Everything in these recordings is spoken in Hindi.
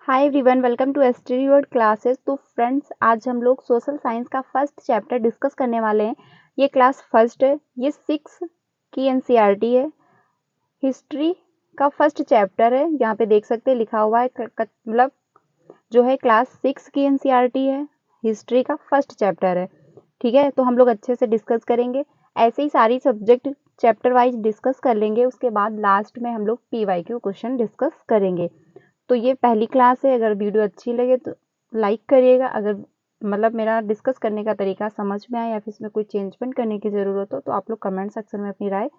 Hi everyone, welcome to STD word classes. तो फ्रेंड्स, आज हम लोग सोशल साइंस का फर्स्ट चैप्टर डिस्कस करने वाले हैं। ये क्लास फर्स्ट है, ये 6 की एनसीईआरटी है। हिस्ट्री का फर्स्ट चैप्टर है, यहाँ पे देख सकते हैं लिखा हुआ है मतलब जो है क्लास 6 की एनसीईआरटी है, हिस्ट्री का फर्स्ट चैप्टर है। ठीक है, तो हम लोग अच्छे से डिस्कस करेंगे। ऐसे ही सारी सब्जेक्ट चैप्टर वाइज डिस्कस कर लेंगे, उसके बाद लास्ट में हम लोग पीवाईक्यू क्वेश्चन डिस्कस करेंगे। तो ये पहली क्लास है। अगर वीडियो अच्छी लगे तो लाइक करिएगा। अगर मतलब मेरा डिस्कस करने का तरीका समझ में आए या फिर इसमें कोई चेंजमेंट करने की ज़रूरत हो तो आप लोग कमेंट सेक्शन में अपनी राय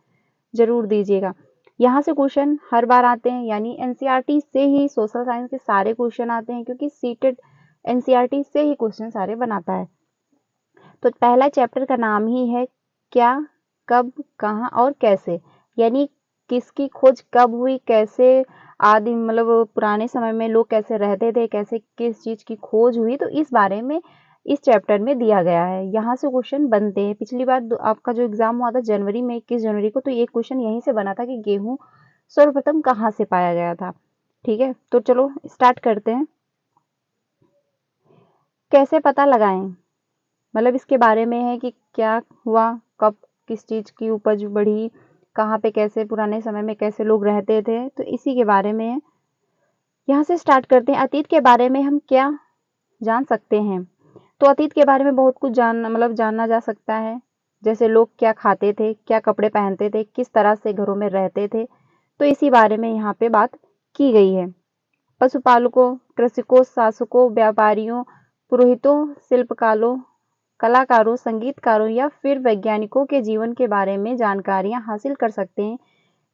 ज़रूर दीजिएगा। यहाँ से क्वेश्चन हर बार आते हैं, यानी एनसीईआरटी से ही सोशल साइंस के सारे क्वेश्चन आते हैं, क्योंकि सीटेड एनसीईआरटी से ही क्वेश्चन सारे बनाता है। तो पहला चैप्टर का नाम ही है क्या, कब, कहाँ और कैसे, यानी किसकी खोज कब हुई, कैसे आदि मतलब पुराने समय में लोग कैसे रहते थे, कैसे किस चीज़ की खोज हुई, तो इस बारे में इस चैप्टर में दिया गया है। यहाँ से क्वेश्चन बनते हैं। पिछली बार आपका जो एग्जाम हुआ था जनवरी में 21 जनवरी को, तो एक क्वेश्चन यहीं से बना था कि गेहूं सर्वप्रथम कहाँ से पाया गया था। ठीक है, तो चलो स्टार्ट करते हैं। कैसे पता लगाएं, मतलब इसके बारे में है कि क्या हुआ, कब किस चीज़ की उपज बढ़ी, कहाँ पे कैसे पुराने समय में कैसे लोग रहते थे, तो इसी के बारे में है। यहाँ से स्टार्ट करते हैं। अतीत के बारे में हम क्या जान सकते हैं? तो अतीत के बारे में बहुत कुछ जानना जा सकता है। जैसे लोग क्या खाते थे, क्या कपड़े पहनते थे, किस तरह से घरों में रहते थे, तो इसी बारे में यहाँ पे बात की गई है। पशुपालकों, कृषकों, शासकों, व्यापारियों, पुरोहितों, शिल्पकारों, कलाकारों, संगीतकारों या फिर वैज्ञानिकों के जीवन के बारे में जानकारियां हासिल कर सकते हैं।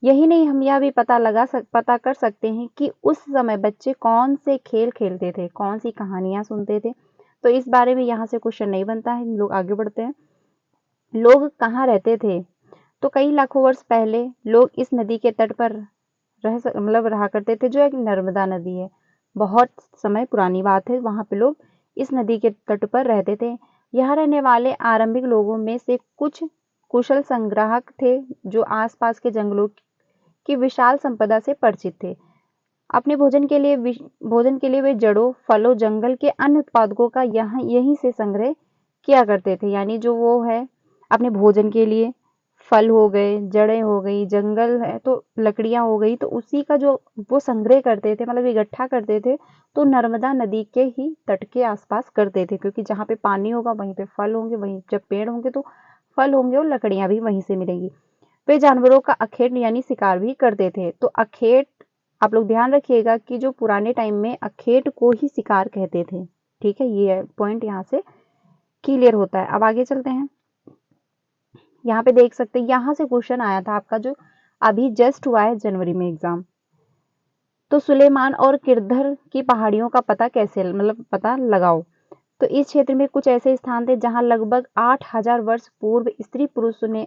यही नहीं, हम यह भी पता कर सकते हैं कि उस समय बच्चे कौन से खेल खेलते थे, कौन सी कहानियां सुनते थे। तो इस बारे में यहाँ से क्वेश्चन नहीं बनता है। हम लोग आगे बढ़ते हैं। लोग कहाँ रहते थे? तो कई लाखों वर्ष पहले लोग इस नदी के तट पर रहा करते थे, जो एक नर्मदा नदी है। बहुत समय पुरानी बात है, वहां पे लोग इस नदी के तट पर रहते थे। यहाँ रहने वाले आरंभिक लोगों में से कुछ कुशल संग्राहक थे, जो आसपास के जंगलों की विशाल संपदा से परिचित थे। अपने भोजन के लिए वे जड़ों, फलों, जंगल के अन्य उत्पादकों का यहीं से संग्रह किया करते थे। यानी जो वो है अपने भोजन के लिए फल हो गए, जड़ें हो गई, जंगल है तो लकड़ियां हो गई, तो उसी का जो वो संग्रह करते थे, मतलब इकट्ठा करते थे, तो नर्मदा नदी के ही तट के आसपास करते थे, क्योंकि जहाँ पे पानी होगा वहीं पे फल होंगे, वहीं जब पेड़ होंगे तो फल होंगे और लकड़ियां भी वहीं से मिलेंगी। वे जानवरों का अखेट यानी शिकार भी करते थे। तो अखेट, आप लोग ध्यान रखिएगा कि जो पुराने टाइम में अखेट को ही शिकार कहते थे। ठीक है, ये पॉइंट यहाँ से क्लियर होता है। अब आगे चलते हैं। यहाँ पे देख सकते हैं, यहाँ से क्वेश्चन आया था आपका जो अभी जस्ट हुआ है जनवरी में एग्जाम। तो सुलेमान और किरधर की पहाड़ियों का पता कैसे पता लगाओ। तो इस क्षेत्र में कुछ ऐसे स्थान थे जहां लगभग 8000 वर्ष पूर्व स्त्री पुरुषों ने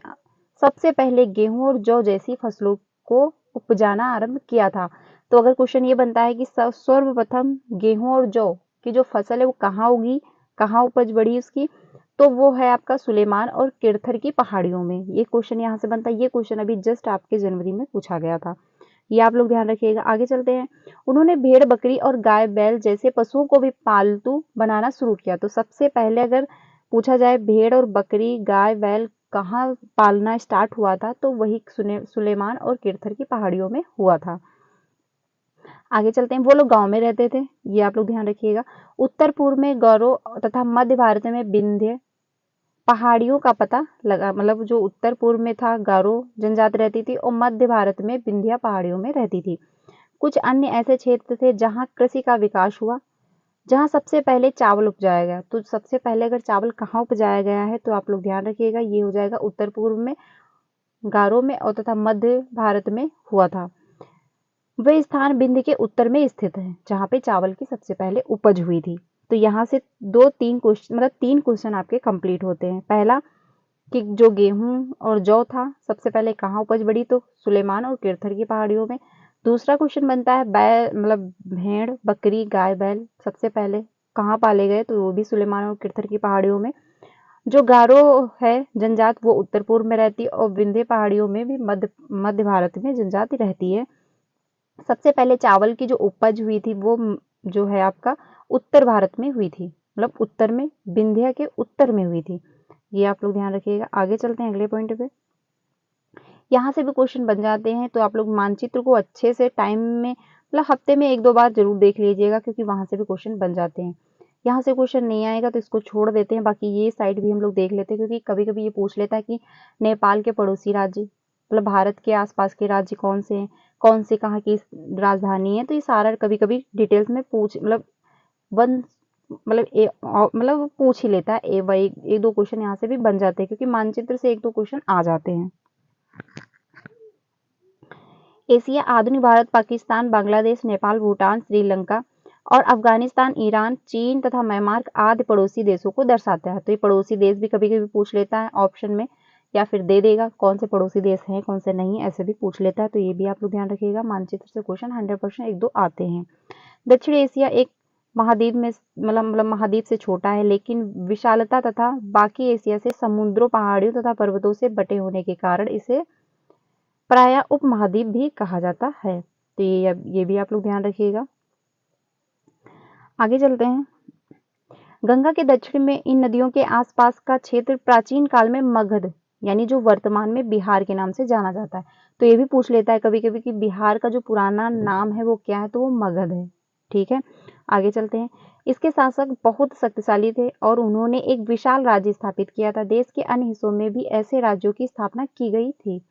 सबसे पहले गेहूं और जौ जैसी फसलों को उपजाना आरंभ किया था। तो अगर क्वेश्चन ये बनता है कि सर्वप्रथम गेहूं और जौ की जो फसल है वो कहाँ उगी, कहाँ उपज बढ़ी उसकी, तो वो है आपका सुलेमान और किरथर की पहाड़ियों में। ये क्वेश्चन यहाँ से बनता है। ये क्वेश्चन अभी जस्ट आपके जनवरी में पूछा गया था, ये आप लोग ध्यान रखिएगा। आगे चलते हैं। उन्होंने भेड़, बकरी और गाय, बैल जैसे पशुओं को भी पालतू बनाना शुरू किया। तो सबसे पहले अगर पूछा जाए भेड़ और बकरी, गाय, बैल कहाँ पालना स्टार्ट हुआ था, तो वही सुलेमान और किरथर की पहाड़ियों में हुआ था। आगे चलते हैं। वो लोग गांव में रहते थे, ये आप लोग ध्यान रखिएगा। उत्तर पूर्व में गौरों तथा मध्य भारत में विंध्य पहाड़ियों का पता लगा, मतलब जो उत्तर पूर्व में था गारो जनजाति रहती थी और मध्य भारत में विंध्या पहाड़ियों में रहती थी। कुछ अन्य ऐसे क्षेत्र थे जहां कृषि का विकास हुआ, जहां सबसे पहले चावल उपजाया गया। तो सबसे पहले अगर चावल कहाँ उपजाया गया है तो आप लोग ध्यान रखिएगा, ये हो जाएगा उत्तर पूर्व में गारो में और तथा मध्य भारत में हुआ था। वह स्थान विंध्य के उत्तर में स्थित है जहाँ पे चावल की सबसे पहले उपज हुई थी। तो यहाँ से 2-3 क्वेश्चन, मतलब 3 क्वेश्चन आपके कंप्लीट होते हैं। पहला कि जो गेहूं और जौ था सबसे पहले कहाँ उपज बढ़ी, तो सुलेमान और किरथर की पहाड़ियों में। दूसरा क्वेश्चन बनता है भेड़, बकरी, गाय, बैल सबसे पहले कहाँ पाले गए, तो वो भी सुलेमान और किरथर की पहाड़ियों में। जो गारो है जनजात, वो उत्तर पूर्व में रहती है और विंध्य पहाड़ियों में भी मध्य भारत में जनजाति रहती है। सबसे पहले चावल की जो उपज हुई थी वो जो है आपका उत्तर भारत में हुई थी, मतलब उत्तर में, विंध्य के उत्तर में हुई थी। ये आप लोग ध्यान रखिएगा। आगे चलते हैं अगले पॉइंट पे। यहाँ से भी क्वेश्चन बन जाते हैं, तो आप लोग मानचित्र को अच्छे से टाइम में, मतलब हफ्ते में 1-2 बार जरूर देख लीजिएगा, क्योंकि वहां से भी क्वेश्चन बन जाते हैं। यहाँ से क्वेश्चन नहीं आएगा तो इसको छोड़ देते हैं, बाकी ये साइड भी हम लोग देख लेते हैं, क्योंकि कभी कभी ये पूछ लेता है कि नेपाल के पड़ोसी राज्य, मतलब भारत के आसपास के राज्य कौन से हैं, कौन से कहाँ की राजधानी है, तो ये सारा कभी कभी डिटेल्स में पूछ, मतलब वन, मतलब पूछ ही लेता है। एक दो क्वेश्चन यहाँ से भी बन जाते हैं, क्योंकि मानचित्र से 1-2 क्वेश्चन आ जाते हैं। एशिया आधुनिक भारत, पाकिस्तान, बांग्लादेश, नेपाल, भूटान, श्रीलंका और अफगानिस्तान, ईरान, चीन तथा म्यांमार आदि पड़ोसी देशों को दर्शाता है। तो ये पड़ोसी देश भी कभी कभी पूछ लेता है ऑप्शन में, या फिर दे देगा कौन से पड़ोसी देश हैं कौन से नहीं, ऐसे भी पूछ लेता है। तो ये भी आप लोग ध्यान रखिएगा, मानचित्र से क्वेश्चन 100% 1-2 आते हैं। दक्षिण एशिया एक महाद्वीप में, मतलब महाद्वीप से छोटा है, लेकिन विशालता तथा बाकी एशिया से समुद्रों, पहाड़ियों तथा पर्वतों से बटे होने के कारण इसे प्रायः उपमहाद्वीप भी कहा जाता है। तो ये भी आप लोग ध्यान रखिएगा। आगे चलते हैं। गंगा के दक्षिण में इन नदियों के आसपास का क्षेत्र प्राचीन काल में मगध, यानी जो वर्तमान में बिहार के नाम से जाना जाता है। तो ये भी पूछ लेता है कभी कभी कि बिहार का जो पुराना नाम है वो क्या है, तो वो मगध है। ठीक है, आगे चलते हैं। इसके शासक बहुत शक्तिशाली थे और उन्होंने एक विशाल राज्य स्थापित किया था। देश के अन्य हिस्सों में भी ऐसे राज्यों की स्थापना की गई थी।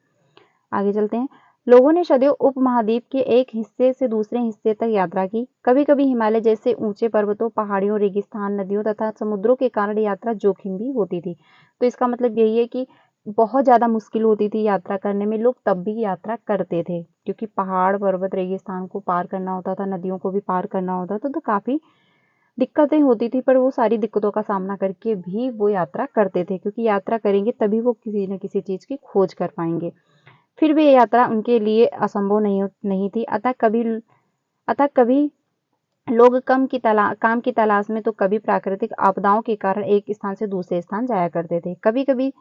आगे चलते हैं। लोगों ने सदैव उपमहाद्वीप के एक हिस्से से दूसरे हिस्से तक यात्रा की। कभी कभी हिमालय जैसे ऊंचे पर्वतों, पहाड़ियों, रेगिस्तान, नदियों तथा समुद्रों के कारण यात्रा जोखिम भी होती थी। तो इसका मतलब यही है कि बहुत ज्यादा मुश्किल होती थी यात्रा करने में, लोग तब भी यात्रा करते थे, क्योंकि पहाड़, पर्वत, रेगिस्तान को पार करना होता था, नदियों को भी पार करना होता था, तो काफी दिक्कतें होती थी। पर वो सारी दिक्कतों का सामना करके भी वो यात्रा करते थे, क्योंकि यात्रा करेंगे तभी वो किसी न किसी चीज की खोज कर पाएंगे। फिर भी ये यात्रा उनके लिए असंभव नहीं थी। अतः कभी लोग काम की तलाश में, तो कभी प्राकृतिक आपदाओं के कारण एक स्थान से दूसरे स्थान जाया करते थे। कभी कभी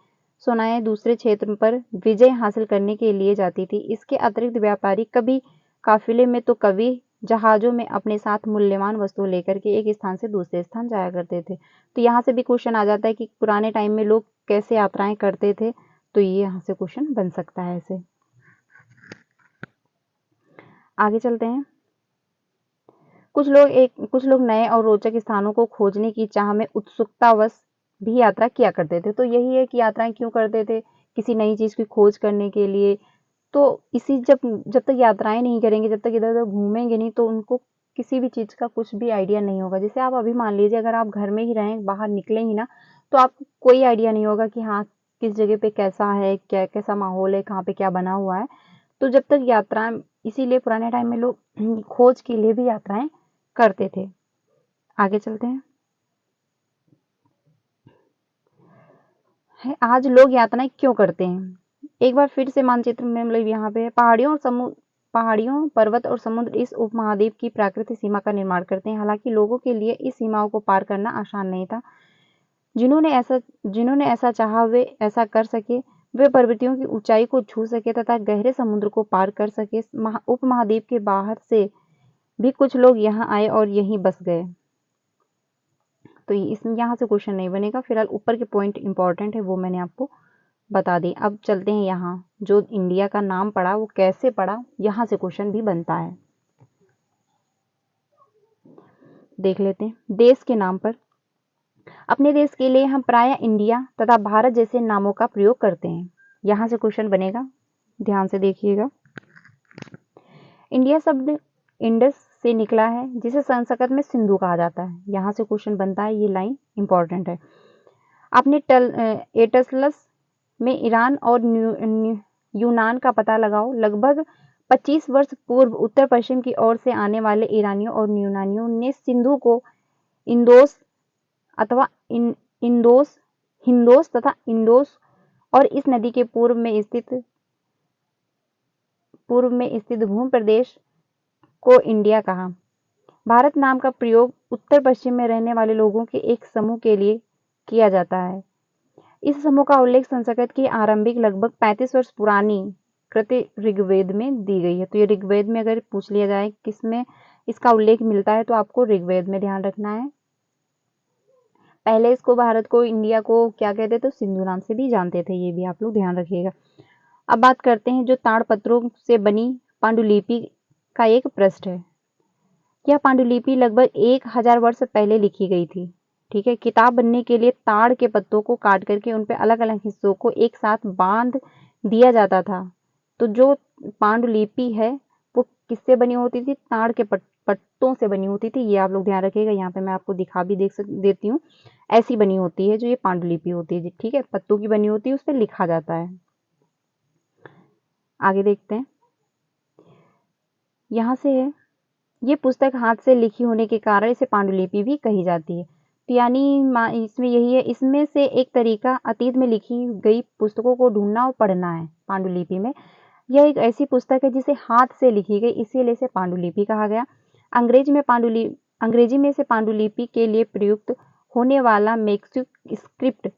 सेनाएं दूसरे क्षेत्र पर विजय हासिल करने के लिए जाती थी। इसके अतिरिक्त व्यापारी कभी काफिले में, तो कभी जहाजों में अपने साथ मूल्यवान वस्तु लेकर के एक स्थान से दूसरे स्थान जाया करते थे। तो यहाँ से भी क्वेश्चन आ जाता है कि पुराने टाइम में लोग कैसे यात्राएं करते थे, तो ये यहाँ से क्वेश्चन बन सकता है ऐसे। आगे चलते हैं। कुछ लोग नए और रोचक स्थानों को खोजने की चाह में उत्सुकतावश भी यात्रा किया करते थे। तो यही है कि यात्राएं क्यों करते थे, किसी नई चीज की खोज करने के लिए। तो जब तक यात्राएं नहीं करेंगे, जब तक इधर उधर घूमेंगे नहीं, तो उनको किसी भी चीज का कुछ भी आइडिया नहीं होगा। जैसे आप अभी मान लीजिए, अगर आप घर में ही रहें, बाहर निकले ही ना, तो आपको कोई आइडिया नहीं होगा कि हाँ किस जगह पे कैसा है, क्या कैसा माहौल है, कहाँ पे क्या बना हुआ है। तो जब तक यात्राएं, इसीलिए पुराने टाइम में लोग खोज के लिए भी यात्राएं करते थे। आगे चलते हैं। आज लोग यात्राएं क्यों करते हैं, एक बार फिर से मानचित्र में, मतलब यहाँ पे पहाड़ियों, पर्वत और समुद्र इस उपमहाद्वीप की प्राकृतिक सीमा का निर्माण करते हैं। हालांकि लोगों के लिए इस सीमाओं को पार करना आसान नहीं था। जिन्होंने ऐसा चाहा वे ऐसा कर सके। वे पर्वतों की ऊंचाई को छू सके तथा गहरे समुद्र को पार कर सके। उपमहाद्वीप के बाहर से भी कुछ लोग यहाँ आए और यहीं बस गए। तो इसमें यहाँ से क्वेश्चन नहीं बनेगा। फिलहाल ऊपर के पॉइंट इंपॉर्टेंट है, वो मैंने आपको बता दी। अब चलते हैं यहाँ, जो इंडिया का नाम पड़ा वो कैसे पड़ा, यहाँ से क्वेश्चन भी बनता है, देख लेते हैं। देश के नाम पर, अपने देश के लिए हम प्रायः इंडिया तथा भारत जैसे नामों का प्रयोग करते हैं। यहाँ से क्वेश्चन बनेगा, ध्यान से देखिएगा। इंडिया शब्द इंडस से निकला है, जिसे संस्कृत में सिंधु कहा जाता है। यहाँ से क्वेश्चन बनता है, ये लाइन इंपॉर्टेंट है। आपने एटलस में ईरान और यूनान का पता लगाओ। लगभग 25 वर्ष पूर्व उत्तर पश्चिम की ओर से आने वाले ईरानियों और यूनानियों ने सिंधु को इंदोस अथवा हिंदोस तथा इंडोस और इस नदी के पूर्व में स्थित भूमि प्रदेश को इंडिया कहा। भारत नाम का प्रयोग उत्तर पश्चिम में रहने वाले लोगों के एक समूह के लिए किया जाता है। इस समूह का उल्लेख संस्कृत की आरंभिक लगभग 35 वर्ष पुरानी कृति ऋग्वेद में दी गई है। तो ये ऋग्वेद में अगर पूछ लिया जाए किसमें इसका उल्लेख मिलता है तो आपको ऋग्वेद में ध्यान रखना है। पहले इसको भारत को, इंडिया को क्या कहते थे? सिंधु नाम से भी जानते थे, ये भी आप लोग ध्यान रखिएगा। अब बात करते हैं जो ताड़पत्रों से बनी पांडुलिपि का एक पृष्ठ है। यह पांडुलिपि लगभग 1000 वर्ष पहले लिखी गई थी। ठीक है, किताब बनने के लिए ताड़ के पत्तों को काट करके उन पे अलग अलग हिस्सों को एक साथ बांध दिया जाता था। तो जो पांडुलिपि है वो किससे बनी होती थी? ताड़ के पत्तों से बनी होती थी। ये आप लोग ध्यान रखिएगा। यहाँ पे मैं आपको दिखा भी देती हूँ। ऐसी बनी होती है जो ये पांडुलिपि होती है। ठीक है, पत्तों की बनी होती है, उस पर लिखा जाता है। आगे देखते हैं। यहाँ से है, ये पुस्तक हाथ से लिखी होने के कारण इसे पांडुलिपि भी कही जाती है। तो यानी इसमें यही है, इसमें से एक तरीका अतीत में लिखी गई पुस्तकों को ढूंढना और पढ़ना है। पांडुलिपि में यह एक ऐसी पुस्तक है जिसे हाथ से लिखी गई, इसीलिए इसे पांडुलिपि कहा गया। अंग्रेजी में से पांडुलिपि के लिए प्रयुक्त होने वाला मैन्युस्क्रिप्ट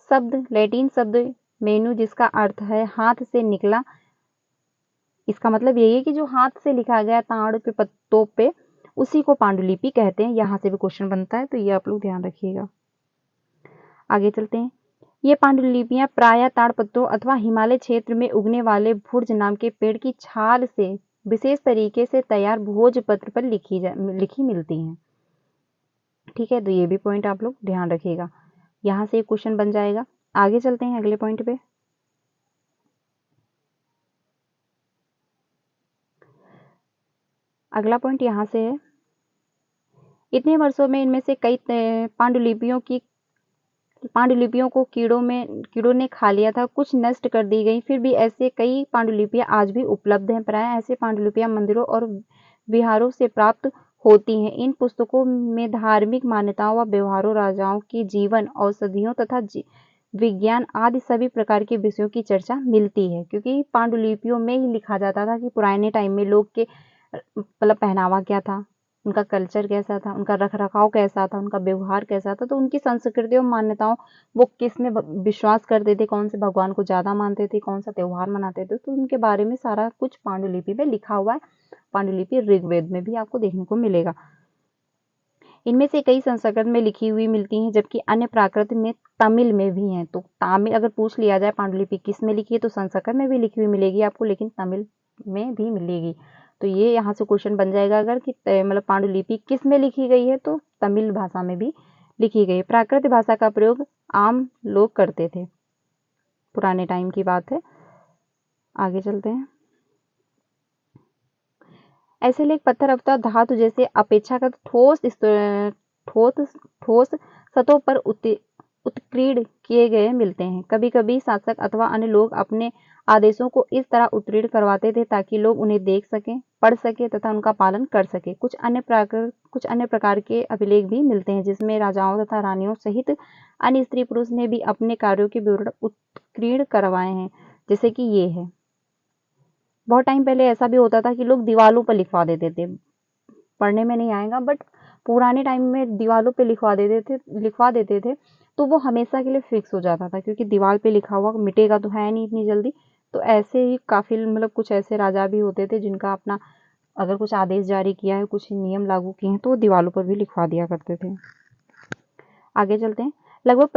शब्द लैटिन शब्द मेनू, जिसका अर्थ है हाथ से निकला। इसका मतलब यही है कि जो हाथ से लिखा गया ताड़ के पत्तों पे, उसी को पांडुलिपि कहते हैं। यहाँ से भी क्वेश्चन बनता है, तो ये आप लोग ध्यान रखिएगा। आगे चलते हैं। ये पांडुलिपियां प्रायः ताड़पत्रों अथवा हिमालय क्षेत्र में उगने वाले भुर्ज नाम के पेड़ की छाल से विशेष तरीके से तैयार भोजपत्र पर लिखी मिलती हैं। ठीक है, तो ये भी पॉइंट आप लोग ध्यान रखिएगा। यहाँ से एक क्वेश्चन बन जाएगा। आगे चलते हैं अगले पॉइंट पे। अगला पॉइंट यहाँ से है, इतने वर्षों में इनमें से कई पांडुलिपियों को कीड़ों ने खा लिया था, कुछ नष्ट कर दी गई। फिर भी ऐसे कई पांडुलिपियां आज भी उपलब्ध हैं। प्रायः ऐसे पांडुलिपियां मंदिरों और विहारों से प्राप्त होती हैं। इन पुस्तकों में धार्मिक मान्यताओं व व्यवहारों, राजाओं के जीवन, औषधियों तथा विज्ञान आदि सभी प्रकार के विषयों की चर्चा मिलती है। क्योंकि पांडुलिपियों में ही लिखा जाता था कि पुराने टाइम में लोग के मतलब पहनावा क्या था, उनका कल्चर कैसा था, उनका रखरखाव कैसा था, उनका व्यवहार कैसा था, तो उनकी संस्कृति और मान्यताओं, वो किस में विश्वास करते थे, कौन से भगवान को ज़्यादा मानते थे, कौन सा त्यौहार मनाते थे, तो उनके बारे में सारा कुछ पांडुलिपि में लिखा हुआ है। पांडुलिपि ऋग्वेद में भी आपको देखने को मिलेगा। इनमें से कई संस्कृत में लिखी हुई मिलती हैं, जबकि अन्य प्राकृत में तमिल में भी हैं। तो तमिल अगर पूछ लिया जाए पांडुलिपि किस में लिखी है, तो संस्कृत में भी लिखी हुई मिलेगी आपको, लेकिन तमिल में भी मिलेगी। तो ये यहाँ से क्वेश्चन बन जाएगा अगर कि मतलब पांडुलिपि किस में लिखी गई है, तो तमिल भाषा में भी लिखी गई है। प्राकृत भाषा का प्रयोग आम लोग करते थे, पुराने टाइम की बात है। आगे चलते हैं। ऐसे लेख पत्थर अथवा धातु जैसे अपेक्षाकृत ठोस सतहों पर उत्कीर्ण किए गए मिलते हैं। कभी कभी शासक अथवा अन्य लोग अपने आदेशों को इस तरह उत्कीर्ण करवाते थे ताकि लोग उन्हें देख सकें, पढ़ सके तथा उनका पालन कर सके। कुछ अन्य प्रकार के अभिलेख भी मिलते हैं जिसमें राजाओं तथा रानियों सहित अन्य स्त्री पुरुष ने भी अपने कार्यों के विवरण उत्कीर्ण करवाए हैं, जैसे कि ये है। बहुत टाइम पहले ऐसा भी होता था कि लोग दीवालों पर लिखवा देते थे, पढ़ने में नहीं आएगा, बट पुराने टाइम में दीवालों पे लिखवा देते थे, तो वो हमेशा के लिए फिक्स हो जाता था, क्योंकि दीवार पे लिखा हुआ मिटेगा तो है नहीं इतनी जल्दी। तो ऐसे ही काफी मतलब कुछ ऐसे राजा भी होते थे जिनका अपना अगर कुछ आदेश जारी किया है, कुछ नियम लागू किए हैं, तो वो दीवालों पर भी लिखवा दिया करते थे। आगे चलते हैं। लगभग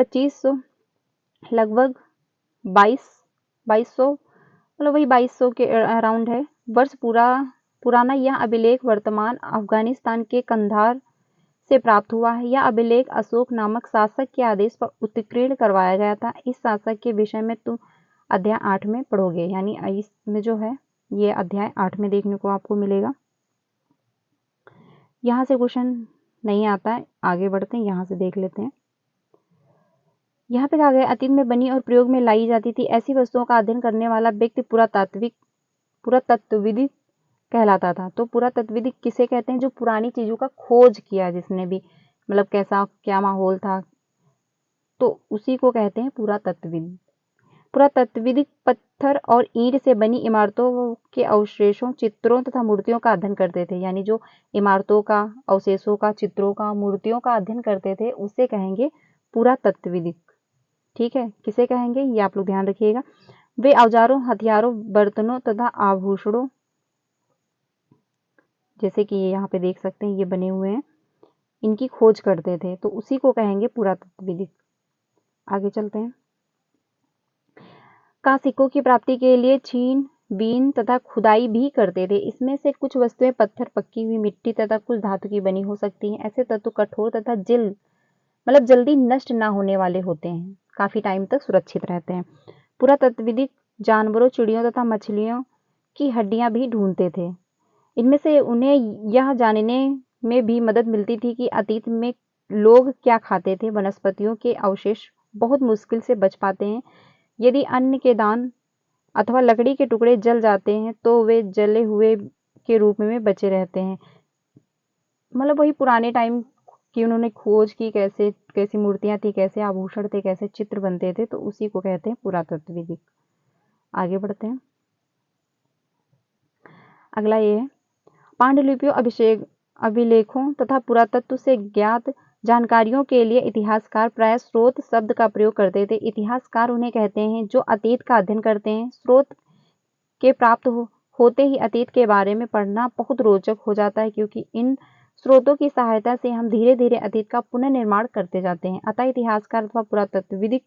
2200 मतलब वही 2200 के अराउंड है वर्ष पुराना यह अभिलेख वर्तमान अफगानिस्तान के कंधार से प्राप्त हुआ है। यह अभिलेख अशोक नामक शासक के आदेश पर उत्कीर्ण करवाया गया था। इस शासक के विषय में तुम अध्याय 8 में पढ़ोगे, यानी इसमें जो है ये अध्याय 8 में देखने को आपको मिलेगा। यहाँ से क्वेश्चन नहीं आता है, आगे बढ़ते हैं, यहाँ से देख लेते हैं। यहाँ पे कहा गया अतीत में बनी और प्रयोग में लाई जाती थी ऐसी वस्तुओं का अध्ययन करने वाला व्यक्ति पुरातत्वविद कहलाता था। तो पुरातत्वविद किसे कहते हैं? जो पुरानी चीजों का खोज किया, जिसने भी मतलब कैसा क्या माहौल था, तो उसी को कहते हैं पुरातत्वविद। पुरातत्वविद पत्थर और ईंट से बनी इमारतों के अवशेषों, चित्रों तथा मूर्तियों का अध्ययन करते थे। यानी जो इमारतों का, अवशेषों का, चित्रों का, मूर्तियों का अध्ययन करते थे, उसे कहेंगे पुरातत्वविद। ठीक है, किसे कहेंगे ये आप लोग ध्यान रखिएगा। वे औजारों, हथियारों, बर्तनों तथा आभूषणों जैसे कि ये यहाँ पे देख सकते हैं, ये बने हुए हैं, इनकी खोज करते थे, तो उसी को कहेंगे पुरातत्वविद। आगे चलते हैं। का सिक्कों की प्राप्ति के लिए छीन बीन तथा खुदाई भी करते थे। इसमें से कुछ वस्तुएं पत्थर, पक्की हुई मिट्टी तथा कुछ धातु की बनी हो सकती हैं। ऐसे तत्व कठोर तथा जल्दी नष्ट ना होने वाले होते हैं, काफी टाइम तक सुरक्षित रहते हैं। पुरातत्वविद जानवरों, चिड़ियों तथा मछलियों की हड्डियां भी ढूंढते थे। इनमें से उन्हें यह जानने में भी मदद मिलती थी कि अतीत में लोग क्या खाते थे। वनस्पतियों के अवशेष बहुत मुश्किल से बच पाते हैं। यदि अन्न के दान अथवा लकड़ी के टुकड़े जल जाते हैं तो वे जले हुए के रूप में बचे रहते हैं। मतलब वही पुराने टाइम की उन्होंने खोज की, कैसे कैसी मूर्तियां थी, कैसे आभूषण थे, कैसे चित्र बनते थे, तो उसी को कहते हैं पुरातत्वविद। आगे बढ़ते हैं। अगला ये है, पांडुलिपियों, अभिलेखों तथा पुरातत्व से ज्ञात जानकारियों के लिए इतिहासकार प्रायः स्रोत शब्द का प्रयोग करते थे। इतिहासकार उन्हें कहते हैं जो अतीत का अध्ययन करते हैं। स्रोत के प्राप्त होते ही अतीत के बारे में पढ़ना बहुत रोचक हो जाता है, क्योंकि इन स्रोतों की सहायता से हम धीरे धीरे अतीत का पुनर्निर्माण करते जाते हैं। अतः इतिहासकार अथवा पुरातत्वविद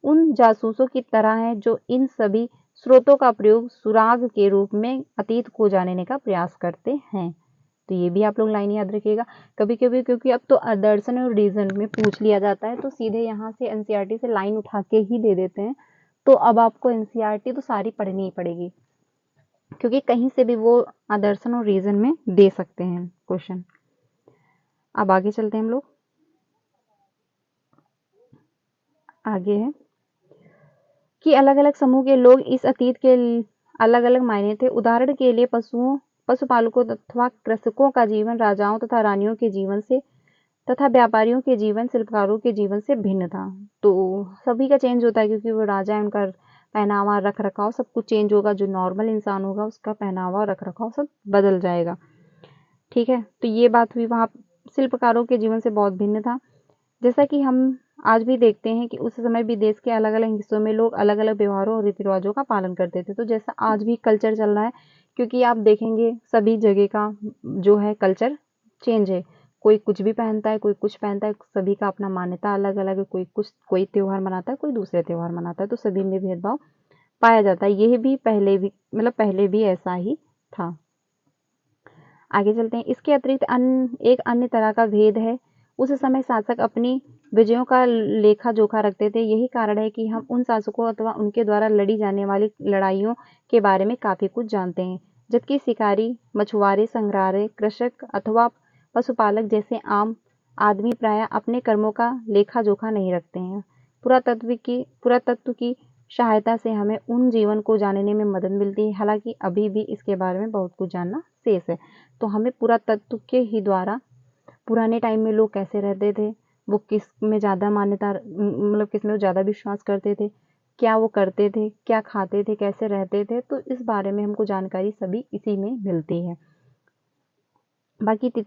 उन जासूसों की तरह हैं जो इन सभी स्रोतों का प्रयोग सुराग के रूप में अतीत को जानने का प्रयास करते हैं। तो ये भी आप लोग लाइन याद रखिएगा। कभी कभी क्योंकि अब तो दर्शन और रीजन में पूछ लिया जाता है, तो सीधे यहाँ से एनसीईआरटी से लाइन उठा के ही दे देते हैं। तो अब आपको एनसीईआरटी तो सारी पढ़नी ही पड़ेगी, क्योंकि कहीं से भी वो दर्शन और रीजन में दे सकते हैं क्वेश्चन। अब आगे चलते हैं हम लोग। आगे है कि अलग अलग समूह के लोग इस अतीत के अलग अलग मायने थे। उदाहरण के लिए पशुपालकों अथवा कृषकों का जीवन राजाओं तथा रानियों के जीवन से तथा व्यापारियों के जीवन शिल्पकारों के जीवन से भिन्न था। तो सभी का चेंज होता है, क्योंकि वो राजा है, उनका पहनावा, रख रखाव सब कुछ चेंज होगा। जो नॉर्मल इंसान होगा उसका पहनावा, रख रखाव सब बदल जाएगा। ठीक है, तो ये बात हुई। वहाँ शिल्पकारों के जीवन से बहुत भिन्न था। जैसा कि हम आज भी देखते हैं कि उस समय भी देश के अलग अलग हिस्सों में लोग अलग अलग व्यवहारों और रीति रिवाजों का पालन करते थे। तो जैसा आज भी कल्चर चल रहा है, क्योंकि आप देखेंगे सभी जगह का जो है कल्चर चेंज है। कोई कुछ भी पहनता है, कोई कुछ पहनता है, सभी का अपना मान्यता अलग अलग है। कोई त्यौहार मनाता है, कोई दूसरे त्यौहार मनाता है, तो सभी में भेदभाव पाया जाता है। यह भी पहले भी ऐसा ही था। आगे चलते हैं। इसके अतिरिक्त एक अन्य तरह का भेद है। उस समय शासक अपनी विजयों का लेखा जोखा रखते थे। यही कारण है कि हम उन शासकों अथवा उनके द्वारा लड़ी जाने वाली लड़ाइयों के बारे में काफी कुछ जानते हैं, जबकि शिकारी, मछुआरे, संग्रहालय, कृषक अथवा पशुपालक जैसे आम आदमी प्रायः अपने कर्मों का लेखा जोखा नहीं रखते हैं। पुरातत्व की सहायता से हमें उन जीवन को जानने में मदद मिलती है। हालांकि अभी भी इसके बारे में बहुत कुछ जानना शेष है। तो हमें पुरातत्व के ही द्वारा पुराने टाइम में लोग कैसे रहते थे, वो किस में ज़्यादा मान्यता किस में वो ज़्यादा विश्वास करते थे, क्या वो करते थे, क्या खाते थे, कैसे रहते थे, तो इस बारे में हमको जानकारी सभी इसी में मिलती है। बाकी तिथि